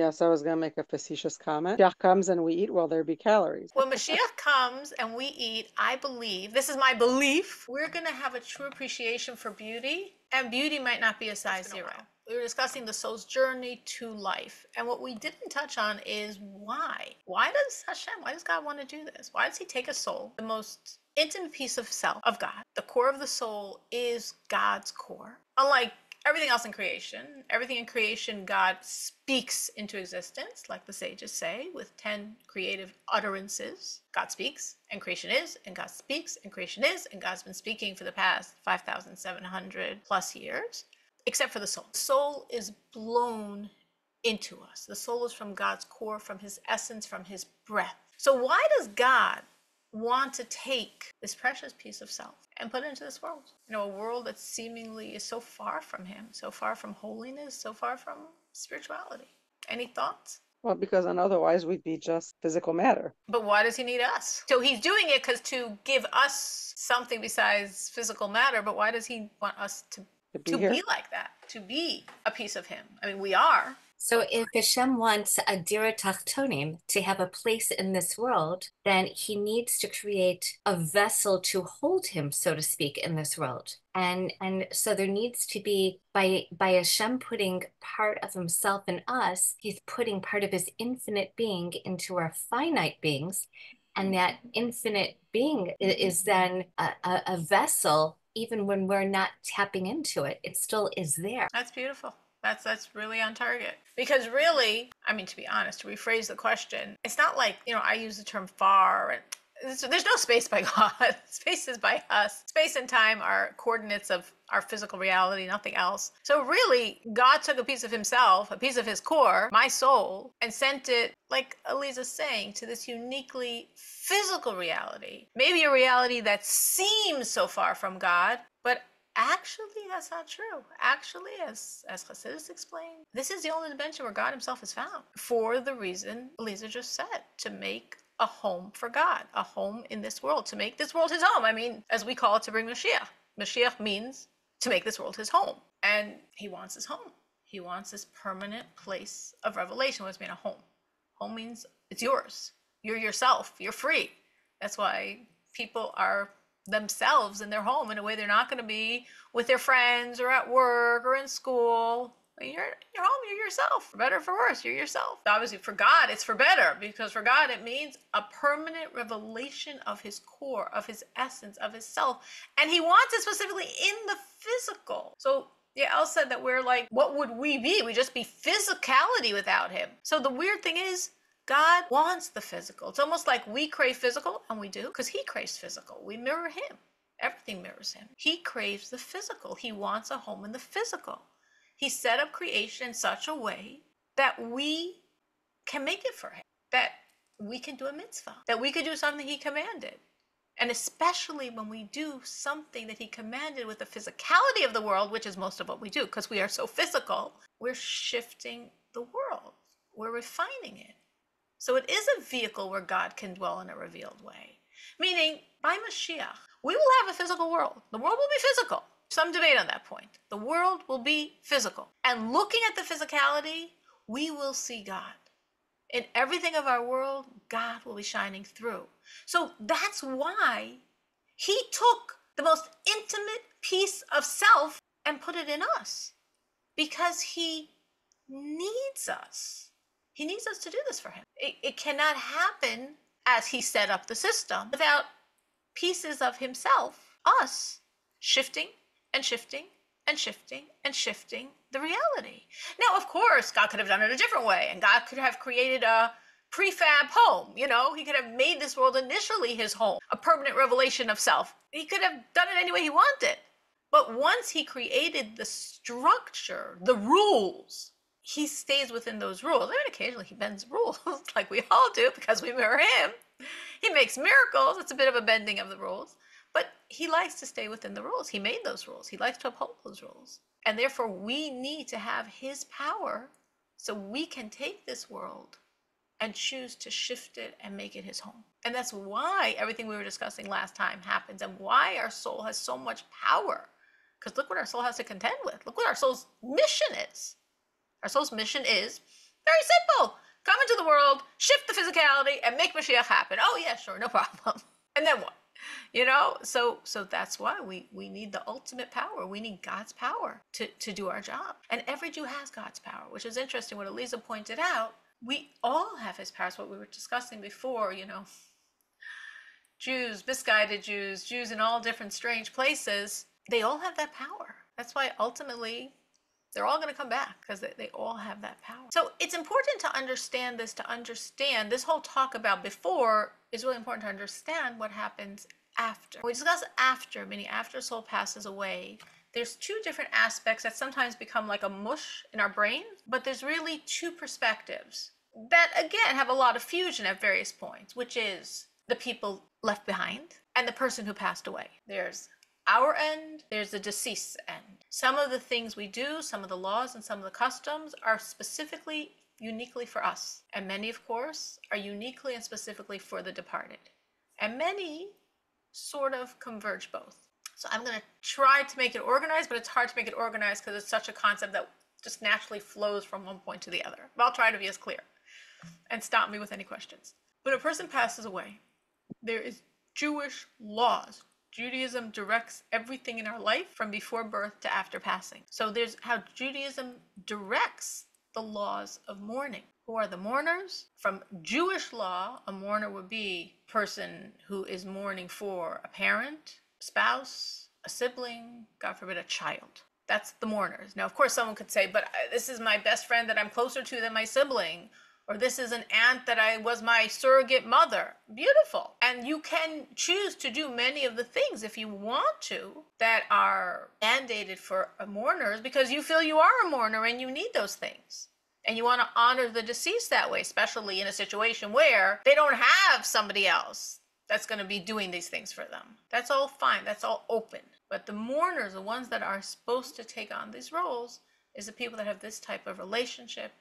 Yes, I was going to make a facetious comment. Mashiach comes and we eat, well, there be calories. When Mashiach comes and we eat, I believe, this is my belief, we're going to have a true appreciation for beauty, and beauty might not be a size zero. We were discussing the soul's journey to life. And what we didn't touch on is why. Why does God want to do this? Why does he take a soul, the most intimate piece of self, of God? The core of the soul is God's core. Unlike everything in creation, God speaks into existence, like the sages say, with 10 creative utterances. God speaks, and creation is, and God speaks, and creation is, and God's been speaking for the past 5,700 plus years. Except for the soul. The soul is blown into us. The soul is from God's core, from his essence, from his breath. So why does God want to take this precious piece of self and put it into this world? A world that seemingly is so far from him, so far from holiness, so far from spirituality. Any thoughts? Well, because otherwise we'd be just physical matter. But why does he need us? So he's doing it because to give us something besides physical matter, but why does he want us to be like that, to be a piece of him? I mean, we are. So if Hashem wants a Dira Tachtonim to have a place in this world, then he needs to create a vessel to hold him, so to speak, in this world. And so there needs to be, by Hashem putting part of himself in us, he's putting part of his infinite being into our finite beings. And that infinite being is then a vessel. Even when we're not tapping into it, it still is there. That's beautiful. That's really on target. Because really, I mean, to be honest, to rephrase the question, it's not like, I use the term far, and there's no space by God. Space is by us. Space and time are coordinates of our physical reality, nothing else. So really, God took a piece of himself, a piece of his core, my soul, and sent it, like Elisa's saying, to this uniquely physical reality. Maybe a reality that seems so far from God, but actually, that's not true. Actually, as Hasidus explained, this is the only dimension where God himself is found, for the reason Elisa just said, to make a home for God, a home in this world, to make this world his home. I mean, as we call it, to bring Mashiach. Mashiach means to make this world his home. And he wants his home. He wants this permanent place of revelation. What does it mean, a home? Home means it's yours. You're yourself. You're free. That's why people are themselves in their home in a way they're not going to be with their friends or at work or in school. You're home, you're yourself. For better or for worse, you're yourself. Obviously, for God, it's for better, because for God, it means a permanent revelation of his core, of his essence, of his self. And he wants it specifically in the physical. So El said that we're like, what would we be? We'd just be physicality without him. So the weird thing is, God wants the physical. It's almost like we crave physical, and we do, because he craves physical. We mirror him. Everything mirrors him. He craves the physical. He wants a home in the physical. He set up creation in such a way that we can make it for him, that we can do a mitzvah, that we could do something he commanded. And especially when we do something that he commanded with the physicality of the world, which is most of what we do, because we are so physical, we're shifting the world. We're refining it. So it is a vehicle where God can dwell in a revealed way. Meaning, by Mashiach, we will have a physical world. The world will be physical. Some debate on that point. The world will be physical. And looking at the physicality, we will see God. In everything of our world, God will be shining through. So that's why he took the most intimate piece of self and put it in us. Because he needs us. He needs us to do this for him. It cannot happen as he set up the system without pieces of himself, us, shifting and shifting and shifting and shifting the reality. Now, of course, God could have done it a different way, and God could have created a prefab home. He could have made this world initially his home, a permanent revelation of self. He could have done it any way he wanted. But once he created the structure, the rules, he stays within those rules. I mean, occasionally he bends rules, like we all do, because we mirror him. He makes miracles. It's a bit of a bending of the rules. But he likes to stay within the rules. He made those rules. He likes to uphold those rules. And therefore, we need to have his power so we can take this world and choose to shift it and make it his home. And that's why everything we were discussing last time happens, and why our soul has so much power. Because look what our soul has to contend with. Look what our soul's mission is. Our soul's mission is Very simple. Come into the world, shift the physicality, and make Mashiach happen. Oh yeah, sure, no problem. And then what? So that's why we need the ultimate power. We need God's power to do our job. And every Jew has God's power, which is interesting. What Elisa pointed out, we all have his powers. What we were discussing before, Jews, misguided Jews, Jews in all different strange places, they all have that power. That's why ultimately they're all going to come back, because they all have that power. So it's important to understand this, this whole talk about before is really important to understand what happens after. When we discuss after, meaning after a soul passes away, there's two different aspects that sometimes become like a mush in our brains, but there's really two perspectives that, again, have a lot of fusion at various points, which is the people left behind and the person who passed away. There's our end, there's the deceased's end. Some of the things we do, some of the laws and some of the customs are specifically, uniquely for us. And many, of course, are uniquely and specifically for the departed. And many sort of converge both. So I'm going to try to make it organized, but it's hard to make it organized because it's such a concept that just naturally flows from one point to the other. But I'll try to be as clear and stop me with any questions. When a person passes away, there is Jewish laws. Judaism directs everything in our life from before birth to after passing. So there's how Judaism directs the laws of mourning. Who are the mourners? From Jewish law, a mourner would be a person who is mourning for a parent, a spouse, a sibling, God forbid, a child. That's the mourners. Now, of course, someone could say, but this is my best friend that I'm closer to than my sibling, or this is an aunt that I was my surrogate mother. Beautiful. And you can choose to do many of the things, if you want to, that are mandated for mourners because you feel you are a mourner and you need those things. And you want to honor the deceased that way, especially in a situation where they don't have somebody else that's going to be doing these things for them. That's all fine. That's all open. But the mourners, the ones that are supposed to take on these roles, is the people that have this type of relationship: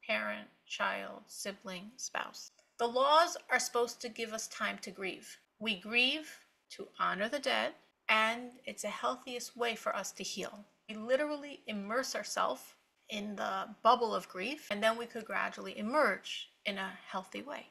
parent, child, sibling, spouse. The laws are supposed to give us time to grieve. We grieve to honor the dead, and it's the healthiest way for us to heal. We literally immerse ourselves in the bubble of grief, and then we could gradually emerge in a healthy way.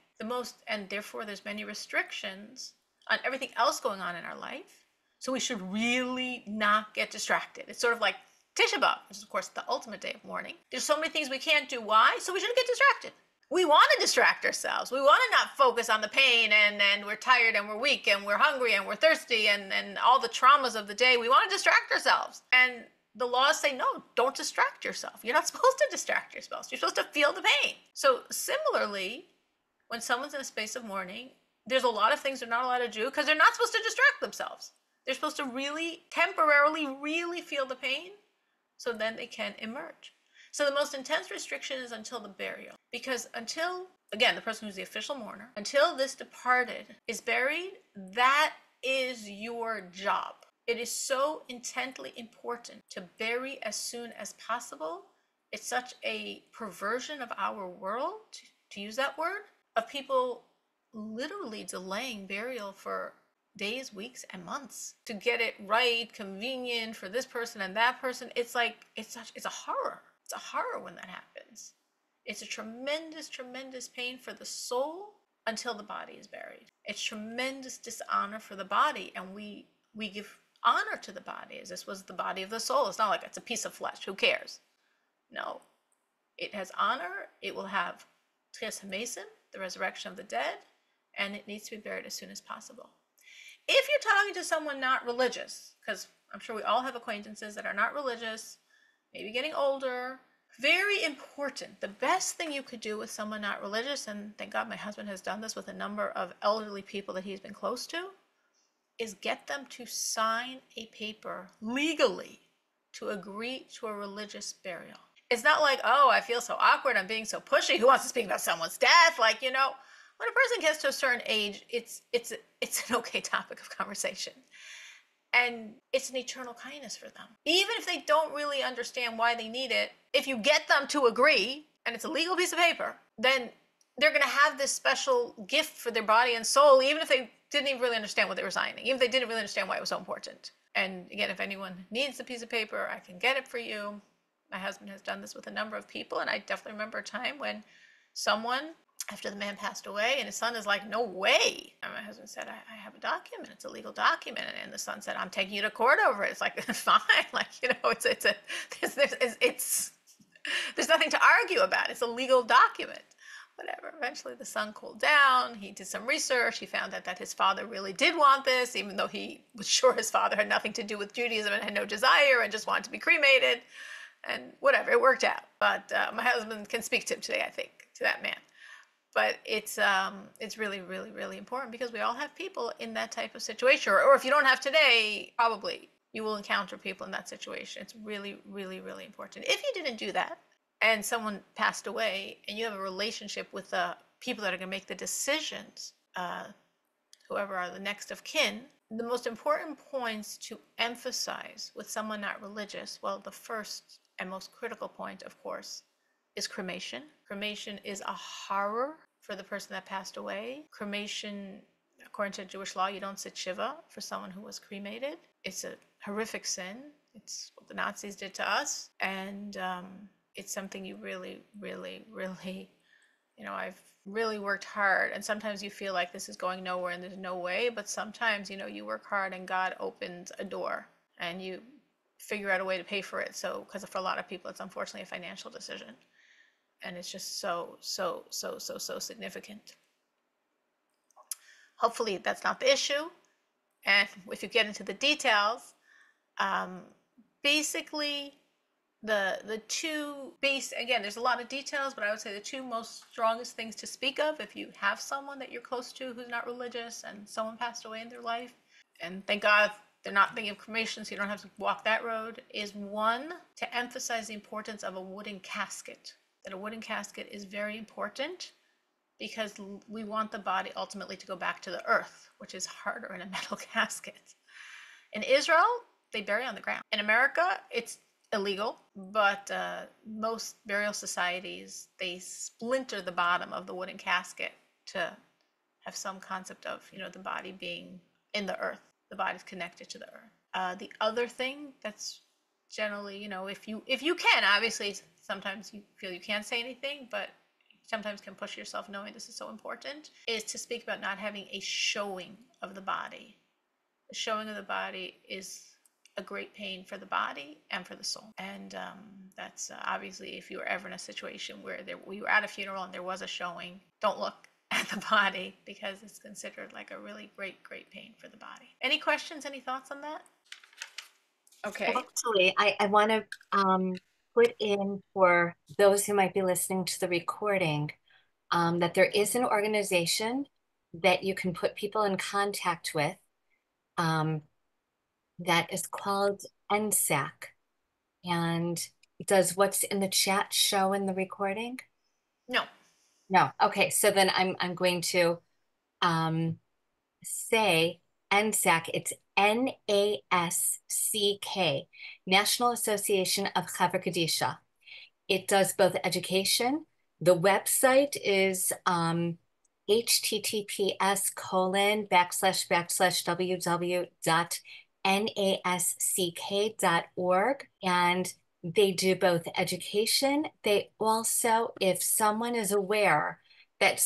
And therefore there's many restrictions on everything else going on in our life. So we should really not get distracted. It's sort of like Tisha B'Av, which is, of course, the ultimate day of mourning. There's so many things we can't do. Why? So we shouldn't get distracted. We want to distract ourselves. We want to not focus on the pain, and we're tired and we're weak and we're hungry and we're thirsty and all the traumas of the day. We want to distract ourselves. And the laws say, no, don't distract yourself. You're not supposed to distract yourself. You're supposed to feel the pain. So similarly, when someone's in a space of mourning, there's a lot of things they're not allowed to do because they're not supposed to distract themselves. They're supposed to really temporarily really feel the pain, so then they can emerge. So the most intense restriction is until the burial. Because until, again, the person who's the official mourner, until this departed is buried, that is your job. It is so intently important to bury as soon as possible. It's such a perversion of our world, to use that word, of people literally delaying burial for days, weeks, and months to get it right, convenient for this person and that person. It's a horror. It's a horror when that happens. It's a tremendous, tremendous pain for the soul until the body is buried. It's tremendous dishonor for the body, and we give honor to the body as this was the body of the soul. It's not like it's a piece of flesh. Who cares? No. It has honor. It will have Tchias HaMesim, the resurrection of the dead, and it needs to be buried as soon as possible. If you're talking to someone not religious, because I'm sure we all have acquaintances that are not religious, maybe getting older, very important. The best thing you could do with someone not religious, and thank God my husband has done this with a number of elderly people that he's been close to, is get them to sign a paper legally to agree to a religious burial. It's not like, oh, I feel so awkward, I'm being so pushy, who wants to speak about someone's death? When a person gets to a certain age, it's an okay topic of conversation. And it's an eternal kindness for them. Even if they don't really understand why they need it, if you get them to agree, and it's a legal piece of paper, then they're going to have this special gift for their body and soul, even if they didn't even really understand what they were signing, even if they didn't really understand why it was so important. And again, if anyone needs the piece of paper, I can get it for you. My husband has done this with a number of people, and I definitely remember a time when someone, after the man passed away, and his son is like, no way. And my husband said, I have a document. It's a legal document. And the son said, I'm taking you to court over it. It's like, fine. Like, there's nothing to argue about. It's a legal document. Whatever. Eventually the son cooled down. He did some research. He found out that his father really did want this, even though he was sure his father had nothing to do with Judaism and had no desire and just wanted to be cremated. And whatever, it worked out. But my husband can speak to him today, I think, to that man. But it's really, really, really important because we all have people in that type of situation. Or if you don't have today, probably you will encounter people in that situation. It's really, really, really important. If you didn't do that and someone passed away and you have a relationship with the people that are going to make the decisions, whoever are the next of kin, the most important points to emphasize with someone not religious, well, the first and most critical point, of course, is cremation. Cremation is a horror for the person that passed away. Cremation, according to Jewish law, you don't sit Shiva for someone who was cremated. It's a horrific sin. It's what the Nazis did to us. And it's something you really, really, really, I've really worked hard. And sometimes you feel like this is going nowhere and there's no way. But sometimes, you work hard and God opens a door and you figure out a way to pay for it. So, because for a lot of people, it's unfortunately a financial decision. And it's just so significant. Hopefully that's not the issue. And if you get into the details, basically the two again, there's a lot of details, but I would say the two most strongest things to speak of if you have someone that you're close to who's not religious and someone passed away in their life, and thank God they're not thinking of cremation, so you don't have to walk that road, is one, to emphasize the importance of a wooden casket. That a wooden casket is very important because we want the body ultimately to go back to the earth, which is harder in a metal casket. In Israel, they bury on the ground. In America, it's illegal, but most burial societies, they splinter the bottom of the wooden casket to have some concept of, the body being in the earth. The body's connected to the earth. The other thing that's generally, if you can, obviously, sometimes you feel you can't say anything, but sometimes can push yourself knowing this is so important, is to speak about not having a showing of the body. The showing of the body is a great pain for the body and for the soul. And that's obviously, if you were ever in a situation where we were at a funeral and there was a showing, don't look at the body because it's considered like a really great pain for the body. Any questions, any thoughts on that? Okay. Actually, I want to put in for those who might be listening to the recording that there is an organization that you can put people in contact with that is called NSAC. And does what's in the chat show in the recording? No. No. Okay. So then I'm going to say NSAC. It's NASCK, National Association of Chaver Kadisha. It does both education. The website is https://www.nasck.org, and they do both education. They also, if someone is aware that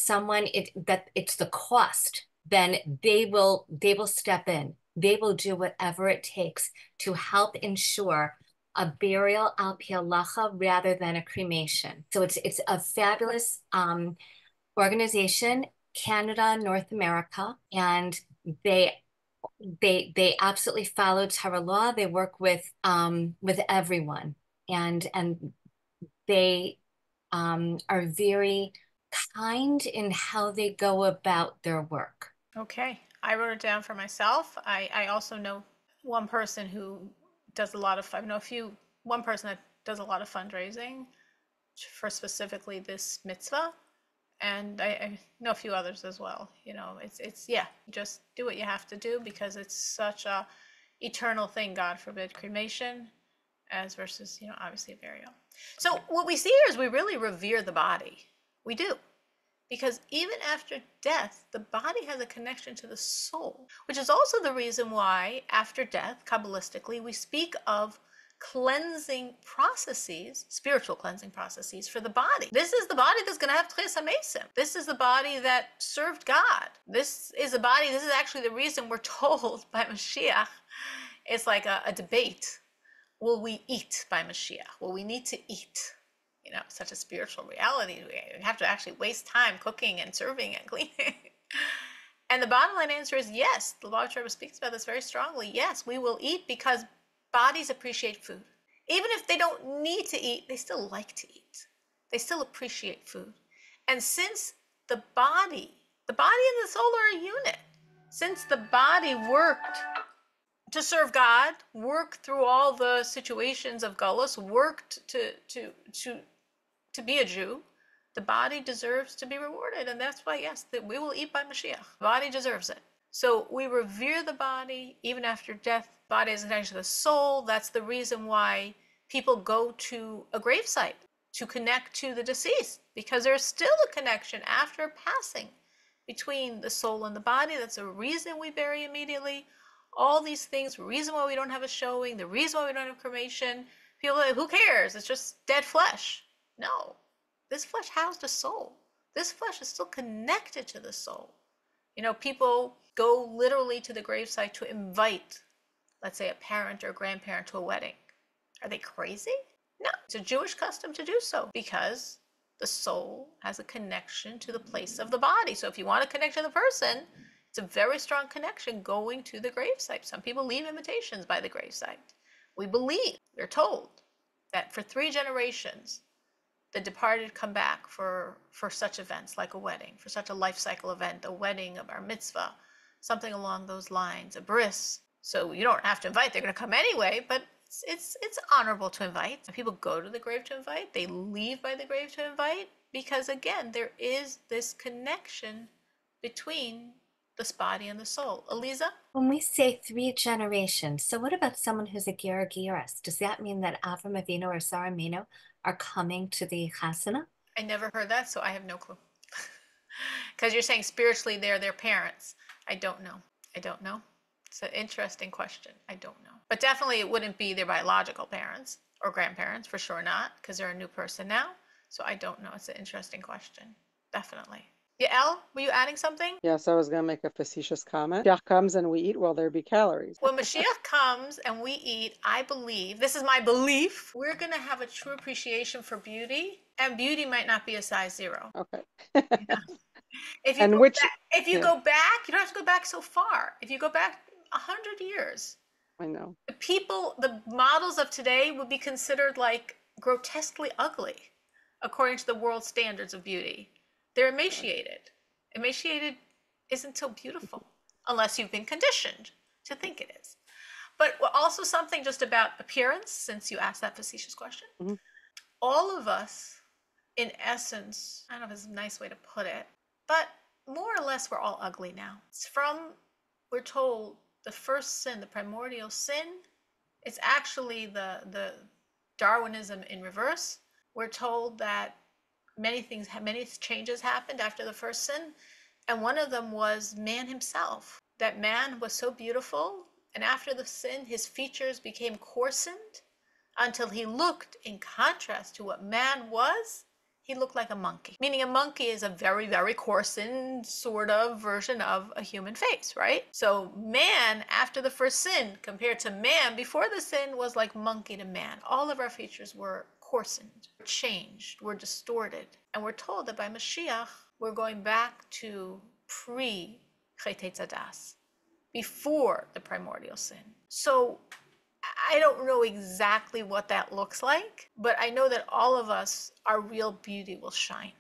that it's the cost, then they will step in. They will do whatever it takes to help ensure a burial al pi halacha rather than a cremation. So it's a fabulous organization, Canada, North America, and they absolutely follow Torah law. They work with everyone, and they are very kind in how they go about their work. Okay, I wrote it down for myself. I also know one person who does a lot of, one person that does a lot of fundraising for specifically this mitzvah. And I know a few others as well. It's just do what you have to do because it's such a eternal thing, God forbid, cremation as versus, obviously a burial. So what we see here is we really revere the body. We do. Because even after death, the body has a connection to the soul, which is also the reason why after death, Kabbalistically, we speak of cleansing processes, spiritual cleansing processes for the body. This is the body that's going to have Tchias HaMesim. This is the body that served God. This is a body, this is actually the reason we're told by Mashiach. It's like a debate. Will we eat by Mashiach? Will we need to eat? You know, such a spiritual reality. We have to actually waste time cooking and serving and cleaning. And the bottom line answer is yes. The Lubavitcher Rebbe speaks about this very strongly. Yes, we will eat because bodies appreciate food. Even if they don't need to eat, they still like to eat. They still appreciate food. And since the body and the soul are a unit, since the body worked to serve God, worked through all the situations of Gullus, worked to be a Jew, the body deserves to be rewarded. And that's why, yes, that we will eat by Mashiach. The body deserves it. So we revere the body even after death. The body is attached to the soul. That's the reason why people go to a gravesite to connect to the deceased, because there's still a connection after passing between the soul and the body. That's a reason we bury immediately. All these things, reason why we don't have a showing, the reason why we don't have cremation. People are like, who cares? It's just dead flesh. No, this flesh housed a soul. This flesh is still connected to the soul. You know, people go literally to the gravesite to invite, let's say, a parent or a grandparent to a wedding. Are they crazy? No, it's a Jewish custom to do so because the soul has a connection to the place of the body. So if you want to connect to the person, it's a very strong connection going to the gravesite. Some people leave invitations by the gravesite. We believe, we're told, that for 3 generations, the departed come back for such events like a wedding, for such a life cycle event, a wedding, a bar mitzvah, something along those lines, a bris. So you don't have to invite, they're going to come anyway, but it's honorable to invite. People go to the grave to invite, they leave by the grave to invite, because again, there is this connection between this body and the soul. Eliza? When we say 3 generations, so what about someone who's a Ger Geras? Does that mean that Avram Avinu or Sarah Aminu are coming to the Chasana? I never heard that, so I have no clue. Because you're saying spiritually they're their parents. I don't know. It's an interesting question. I don't know. But definitely it wouldn't be their biological parents or grandparents, for sure not, because they're a new person now. So I don't know. It's an interesting question. Definitely. Yael, were you adding something? Yes, I was going to make a facetious comment. Mashiach comes and we eat, will there be calories? When Mashiach comes and we eat, I believe, this is my belief, we're going to have a true appreciation for beauty, and beauty might not be a size 0. Okay. If you go back, you don't have to go back so far. If you go back 100 years, I know. The models of today would be considered like grotesquely ugly, according to the world standards of beauty. They're emaciated. Emaciated isn't so beautiful unless you've been conditioned to think it is. But also something just about appearance, since you asked that facetious question. Mm-hmm. All of us, in essence, I don't know if it's a nice way to put it, but more or less we're all ugly now. We're told, the first sin, the primordial sin, it's actually the Darwinism in reverse. We're told that many changes happened after the first sin, and one of them was man himself. That man was so beautiful, and after the sin, his features became coarsened until he looked, in contrast to what man was, he looked like a monkey. Meaning a monkey is a very, very coarsened sort of version of a human face, right? So man, after the first sin, compared to man before the sin, was like monkey to man. All of our features were coarsened, changed, were distorted. And we're told that by Mashiach, we're going back to pre-Chet Tzadas, before the primordial sin. So I don't know exactly what that looks like, but I know that all of us, our real beauty will shine.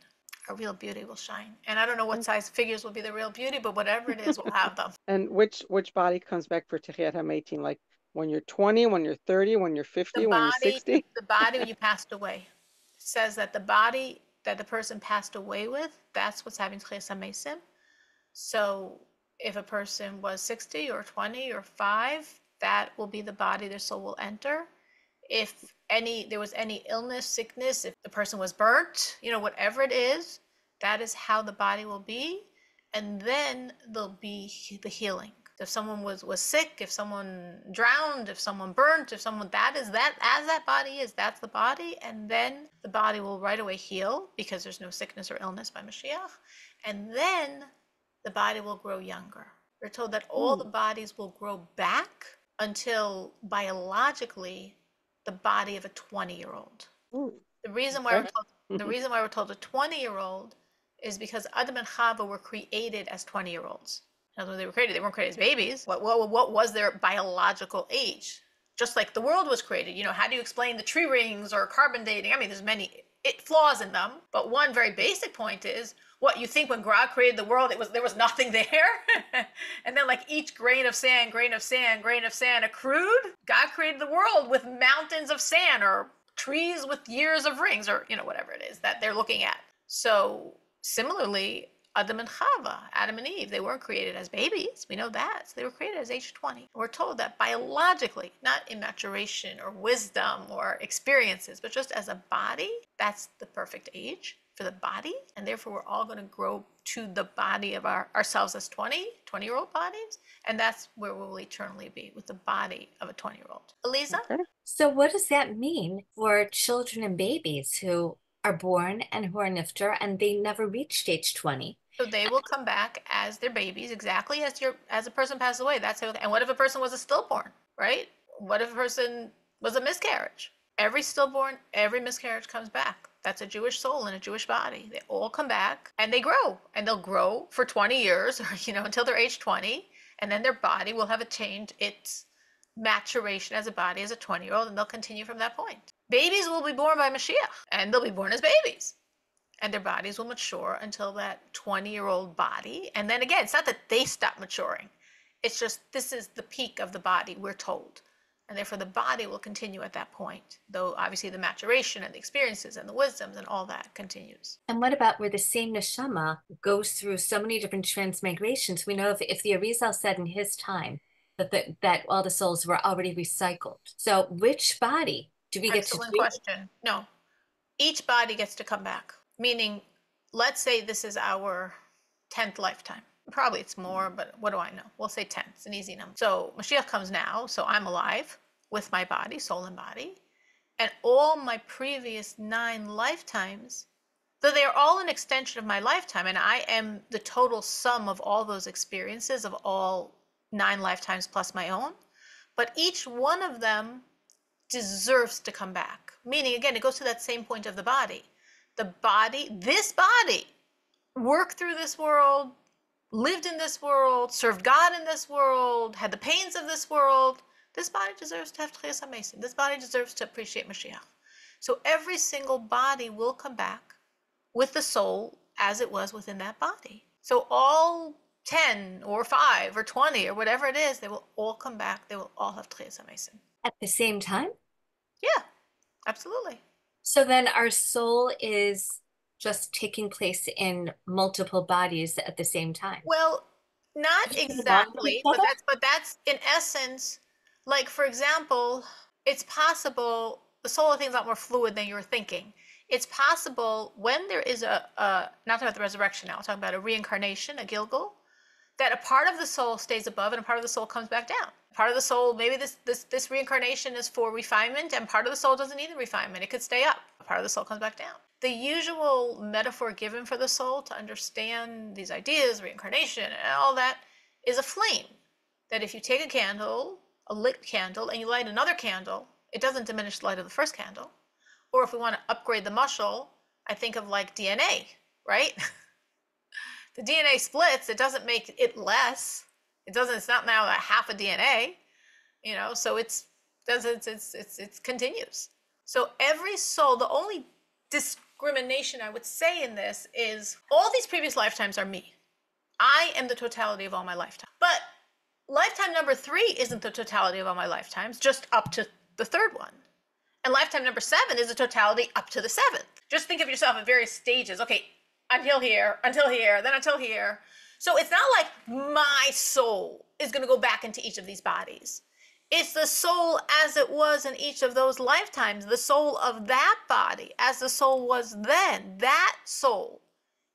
Our real beauty will shine. And I don't know what size figures will be the real beauty, but whatever it is, we'll have them. And which body comes back for Techiyat HaMeitim? Like when you're 20, when you're 30, when you're 50, when you're 60? The body when you passed away. It says that the body that the person passed away with, that's what's having Techiyat HaMeitim. So if a person was 60 or 20 or 5, that will be the body their soul will enter. If there was any illness, sickness, if the person was burnt, whatever it is, that is how the body will be. And then there'll be the healing. If someone was sick, if someone drowned, if someone burnt, if someone, that is that, as that body is, that's the body. And then the body will right away heal because there's no sickness or illness by Mashiach. And then the body will grow younger. We're told that all the bodies will grow back until biologically the body of a 20-year-old. The reason why we're told a 20-year-old is because Adam and Chava were created as 20-year-olds. In other words, they weren't created as babies. What was their biological age? Just like the world was created. How do you explain the tree rings or carbon dating? I mean, there's many flaws in them, but one very basic point is, what you think when God created the world, there was nothing there, and then like each grain of sand accrued. God created the world with mountains of sand or trees with years of rings, or whatever it is that they're looking at. So similarly, Adam and Chava, Adam and Eve, they weren't created as babies. We know that. So they were created as age 20. We're told that biologically, not in maturation or wisdom or experiences, but just as a body, that's the perfect age for the body. And therefore, we're all going to grow to the body of ourselves as 20-year-old bodies. And that's where we'll eternally be, with the body of a 20-year-old. Elisa? Okay. So what does that mean for children and babies who are born and who are nifter and they never reached age 20? So they will come back as their babies, exactly as a person passes away. That's how. And what if a person was a stillborn, right? What if a person was a miscarriage? Every stillborn, every miscarriage comes back. That's a Jewish soul in a Jewish body. They all come back and they grow, and they'll grow for 20 years, until they're age 20, and then their body will have attained its maturation as a body as a 20-year-old, and they'll continue from that point. Babies will be born by Mashiach, and they'll be born as babies. And their bodies will mature until that 20-year-old body. And then again, it's not that they stop maturing. It's just this is the peak of the body, we're told. And therefore the body will continue at that point, though obviously the maturation and the experiences and the wisdoms and all that continues. And what about where the same neshama goes through so many different transmigrations? We know if the Arizal said in his time that all the souls were already recycled. So which body do we get to? Excellent question. No, each body gets to come back. Meaning, let's say this is our 10th lifetime. Probably it's more, but what do I know? We'll say 10. It's an easy number. So Mashiach comes now, so I'm alive with my body, soul and body. And all my previous 9 lifetimes, though they are all an extension of my lifetime, and I am the total sum of all those experiences of all 9 lifetimes plus my own, but each one of them deserves to come back. Meaning, again, it goes to that same point of the body. This body, worked through this world, lived in this world, served God in this world, had the pains of this world. This body deserves to have Tchias HaMesim. This body deserves to appreciate Mashiach. So every single body will come back with the soul as it was within that body. So all 10 or 5 or 20 or whatever it is, they will all come back. They will all have Tchias HaMesim. At the same time? Yeah, absolutely. So then our soul is just taking place in multiple bodies at the same time. Well, not exactly, but that's in essence, like for example, it's possible, the soul of things is a lot more fluid than you're thinking. It's possible when there is not talking about the resurrection now, I'm talking about a reincarnation, a Gilgul, that a part of the soul stays above and a part of the soul comes back down. Part of the soul, maybe this reincarnation is for refinement, and part of the soul doesn't need the refinement. It could stay up. A part of the soul comes back down. The usual metaphor given for the soul to understand these ideas, reincarnation, and all that, is a flame. That if you take a candle, a lit candle, and you light another candle, it doesn't diminish the light of the first candle. Or if we want to upgrade the mushal, I think of like DNA, right? The DNA splits, it doesn't make it less. It's not now half a DNA, so it continues. So every soul, the only discrimination I would say in this is all these previous lifetimes are me. I am the totality of all my lifetimes. But lifetime number 3 isn't the totality of all my lifetimes, just up to the 3rd one. And lifetime number 7 is the totality up to the 7th. Just think of yourself at various stages. Okay, until here, then until here. So it's not like my soul is going to go back into each of these bodies. It's the soul as it was in each of those lifetimes, the soul of that body as the soul was then. That soul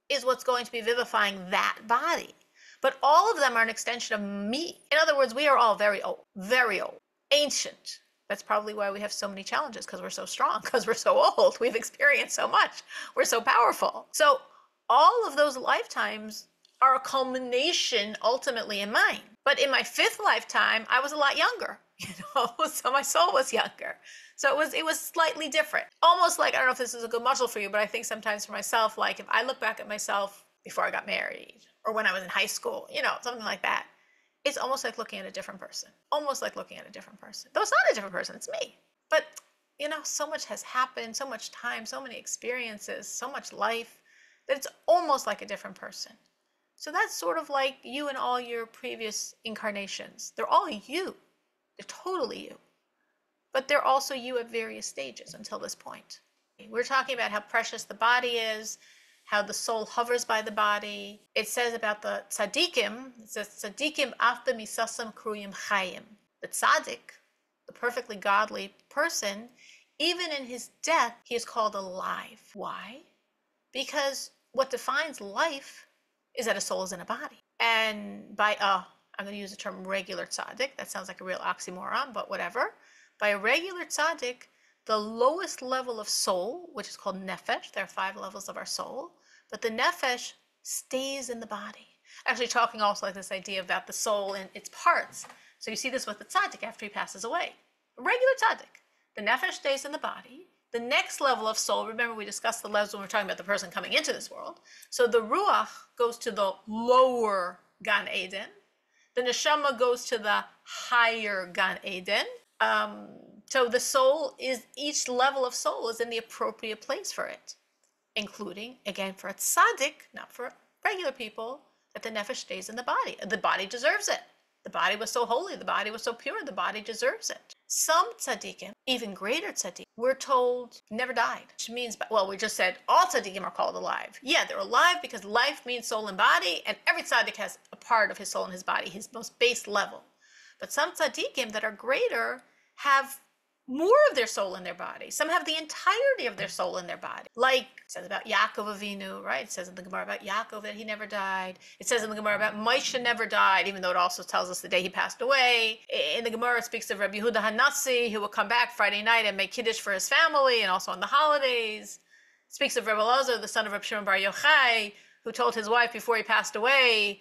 is what's going to be vivifying that body. But all of them are an extension of me. In other words, we are all very old, ancient. That's probably why we have so many challenges, because we're so strong, because we're so old. We've experienced so much. We're so powerful. So all of those lifetimes are a culmination ultimately in mine. But in my fifth lifetime, I was a lot younger, so my soul was younger. So it was slightly different. Almost like, I don't know if this is a good muscle for you, but I think sometimes for myself, like if I look back at myself before I got married or when I was in high school, something like that, it's almost like looking at a different person. Almost like looking at a different person. Though it's not a different person, it's me. But, so much has happened, so much time, so many experiences, so much life, that it's almost like a different person. So that's sort of like you and all your previous incarnations. They're all you. They're totally you. But they're also you at various stages until this point. We're talking about how precious the body is, how the soul hovers by the body. It says about the tzaddikim, it says, tzaddikim after misasam kruyim chayim. The tzaddik, the perfectly godly person, even in his death, he is called alive. Why? Because what defines life is that a soul is in a body. And by I'm going to use the term regular tzaddik. That sounds like a real oxymoron, but whatever. By a regular tzaddik, the lowest level of soul, which is called nefesh, there are 5 levels of our soul, but the nefesh stays in the body. Actually talking also like this idea about the soul and its parts. So you see this with the tzaddik after he passes away. A regular tzaddik. The nefesh stays in the body. The next level of soul, remember we discussed the levels when we were talking about the person coming into this world. So the ruach goes to the lower Gan Eden. The neshama goes to the higher Gan Eden. So the soul is, each level of soul is in the appropriate place for it, including, again, for a tzaddik, not for regular people, that the nefesh stays in the body. The body deserves it. The body was so holy, the body was so pure, the body deserves it. Some tzaddikim, even greater tzaddikim, we're told never died, which means, well, we just said all tzaddikim are called alive. Yeah, they're alive because life means soul and body, and every tzaddik has a part of his soul and his body, his most base level. But some tzaddikim that are greater have more of their soul in their body. Some have the entirety of their soul in their body. Like it says about Yaakov Avinu, right? It says in the Gemara about Yaakov that he never died. It says in the Gemara about Moshe never died, even though it also tells us the day he passed away. In the Gemara it speaks of Rabbi Yehuda Hanassi, who will come back Friday night and make Kiddush for his family and also on the holidays. It speaks of Rabbi Elazar, the son of Rabbi Shimon Bar Yochai, who told his wife before he passed away,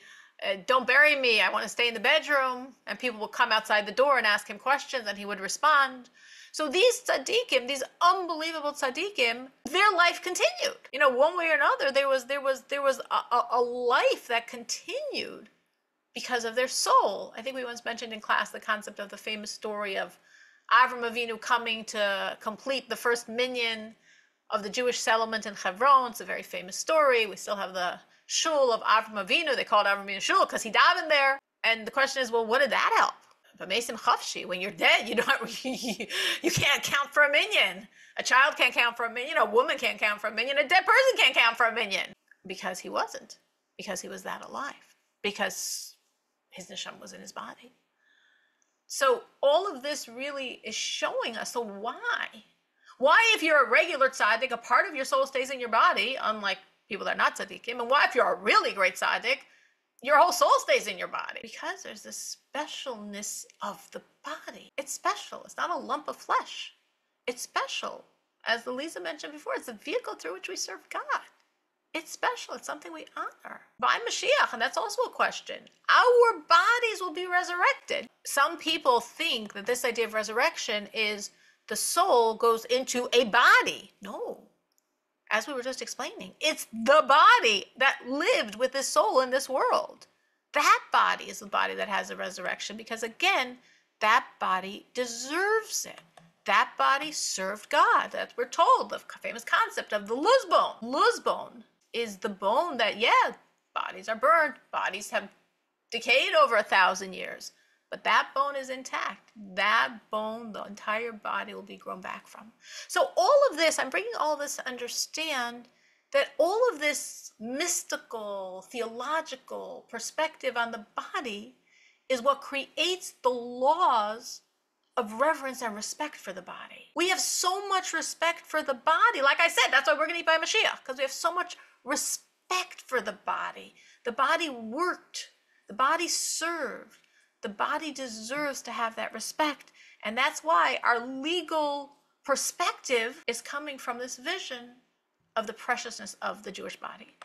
don't bury me, I want to stay in the bedroom. And people would come outside the door and ask him questions and he would respond. So these tzaddikim, these unbelievable tzaddikim, their life continued. One way or another, there was a life that continued because of their soul. I think we once mentioned in class the concept of the famous story of Avram Avinu coming to complete the first minyan of the Jewish settlement in Hebron. It's a very famous story. We still have the shul of Avram Avinu. They call it Avram Avinu shul because he davened there. And the question is, well, what did that help? But Mesim Chafshi, when you're dead, you can't count for a minyan. A child can't count for a minyan. A woman can't count for a minyan. A dead person can't count for a minyan. Because he wasn't. Because he was that alive. Because his neshama was in his body. So all of this really is showing us, so why? Why, if you're a regular tzaddik, a part of your soul stays in your body, unlike people that are not tzaddikim? And why, if you're a really great tzaddik, your whole soul stays in your body? Because there's this specialness of the body. It's special. It's not a lump of flesh. It's special. As Lisa mentioned before, it's the vehicle through which we serve God. It's special. It's something we honor. By Mashiach, and that's also a question. Our bodies will be resurrected. Some people think that this idea of resurrection is the soul goes into a body. No. As we were just explaining, it's the body that lived with this soul in this world. That body is the body that has a resurrection because, again, that body deserves it. That body served God. That's we're told, the famous concept of the luz bone. Luz bone is the bone that, bodies are burned. Bodies have decayed over 1,000 years. But that bone is intact. That bone, the entire body will be grown back from. So all of this, I'm bringing all of this to understand that all of this mystical, theological perspective on the body is what creates the laws of reverence and respect for the body. We have so much respect for the body. Like I said, that's why we're going to eat by Mashiach, because we have so much respect for the body. The body worked The body served. The body deserves to have that respect. And that's why our legal perspective is coming from this vision of the preciousness of the Jewish body.